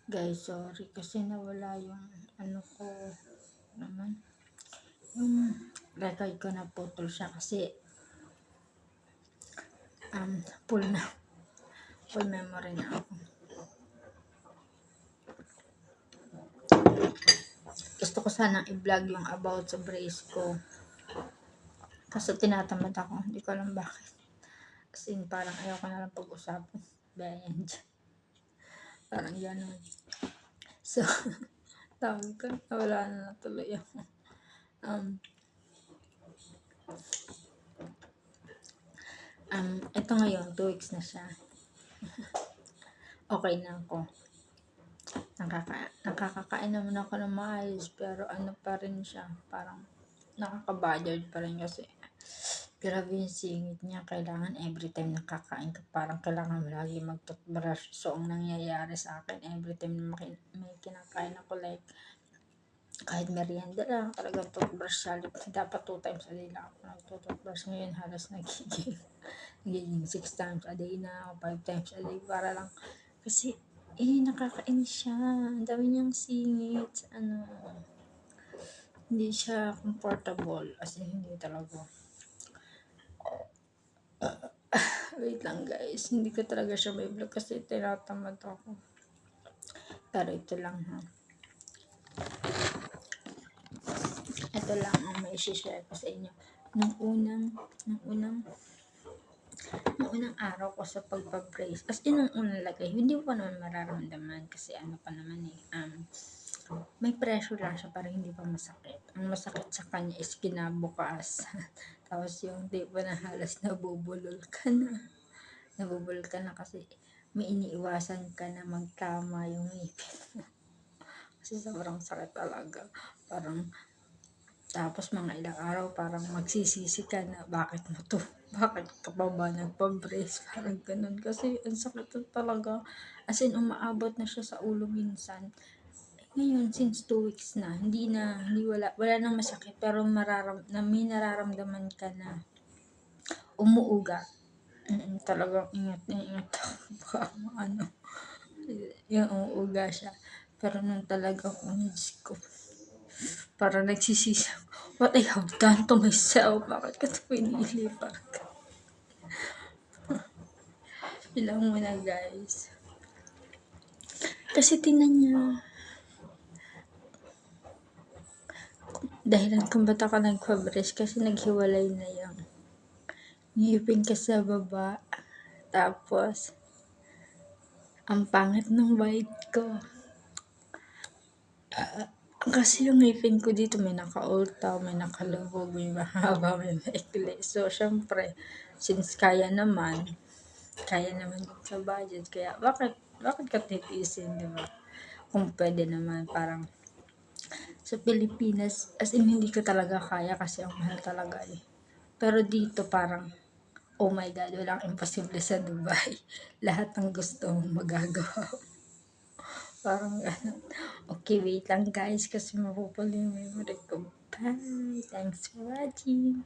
Guys, sorry kasi nawala yung ano ko naman. Yung record ko na putol siya kasi full na. Full memory na ako. Gusto ko sanang i-vlog yung about sa brace ko. Kaso tinatamad ako. Hindi ko alam bakit. Kasi parang ayaw ko na lang pag-usapan. Bayan dyan. Parang gano'n. So, tawag ko. Nawala na natuloy ako. Ito ngayon, 2 weeks na siya. Okay na ako. Nakakakain naman ako ng maayos, pero ano pa rin siya, parang nakakabadgered pa rin kasi grabe yung singit niya. Kailangan every time nakakain ka, parang kailangan mo lagi mag-toothbrush. So, ang nangyayari sa akin, every time na may kinakain ako, like, kahit merienda lang, talagang toothbrush siya. Dapat 2 times a day lang ako nag-toothbrush. Ngayon, halos nagiging 6 times a day na, o 5 times a day, para lang, kasi, nakakainis siya. Ang dami niyang singit. Hindi siya comfortable. As in, hindi talaga. Wait lang guys. Hindi ko talaga siya may vlog kasi tinatamad ako. Pero ito lang ha. Ito lang ang may share ko sa inyo. Nung unang araw ko sa pagpa-brace, as in nung unang lagay, hindi ko pa naman mararamdaman kasi ano pa naman may pressure lang siya para hindi pa masakit. Ang masakit sa kanya is kinabukas. Tapos yung di ba na halos nabubulol ka na. Nabubulol ka na kasi may iniiwasan ka na magtama yung ngipin. Kasi sobrang sakit talaga. Parang tapos mga ilang araw parang magsisisi ka na bakit mo to? Bakit ka pa ba nagpa-brace? Parang ganun. Kasi ang sakit talaga. As in, umaabot na siya sa ulo minsan. Ngayon, since 2 weeks na, wala nang masakit, pero may nararamdaman ka na umuuga. Talagang ingat na ingat ako. Baka yung umuuga siya. Pero nung talagang Diyos ko, parang nagsisisi, what I have done to myself? Bakit ka ito pinili? Ilang muna guys. Kasi tinan niya, dahilan kung ba't ako nagpa-brace kasi naghiwalay na yung ngipin ka sa baba. Tapos, ang pangit ng bite ko. Kasi yung ngipin ko dito may naka-ulta, may nakalubog, may mahaba, may maikli. So, syempre, since kaya naman sa budget. Kaya, bakit ka titiisin, di ba? Kung pwede naman, parang, sa Pilipinas, as in, hindi ko talaga kaya kasi ang mahal talaga eh. Pero dito, parang, oh my God, walang imposible sa Dubai. Lahat ng gusto mong magagawa. Parang gano'n. Okay, wait lang guys kasi mapupuli yung memory ko. Bye! Thanks for watching!